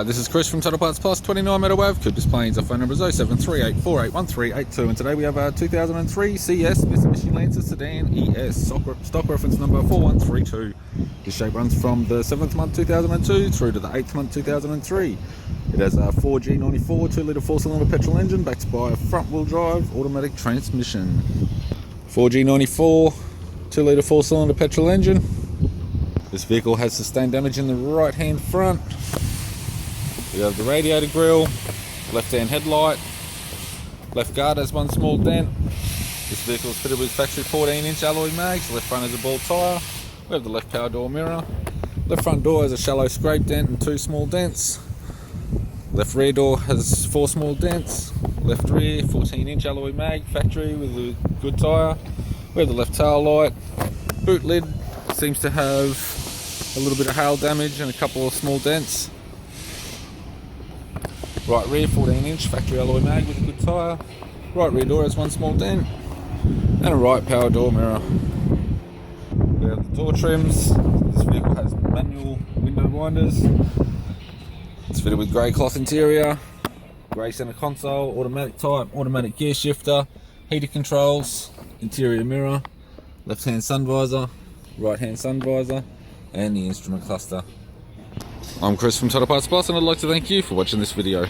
Hi, this is Chris from Total Parts Plus, 29 Meadow Ave, Coopers Plains. Our phone number is 0738481382, and today we have a 2003 CS Mitsubishi Lancer sedan ES, stock reference number 4132. This shape runs from the 7th month 2002 through to the 8th month 2003. It has a 4G94 2-litre 4-cylinder petrol engine backed by a front-wheel drive automatic transmission. 4G94 2-litre 4-cylinder petrol engine. This vehicle has sustained damage in the right-hand front. We have the radiator grille, left-hand headlight, left guard has one small dent. This vehicle is fitted with factory 14-inch alloy mags, left front has a bald tyre. We have the left power door mirror. Left front door has a shallow scrape dent and 2 small dents. Left rear door has 4 small dents. Left rear 14-inch alloy mag, factory with a good tyre. We have the left tail light. Boot lid seems to have a little bit of hail damage and a couple of small dents. Right rear 14-inch factory alloy mag with a good tyre. Right rear door has one small dent and a right power door mirror. We have the door trims. This vehicle has manual window winders. It's fitted with grey cloth interior, grey centre console, automatic type, automatic gear shifter, heater controls, interior mirror, left hand sun visor, right hand sun visor, and the instrument cluster. I'm Chris from Total Parts Plus, and I'd like to thank you for watching this video.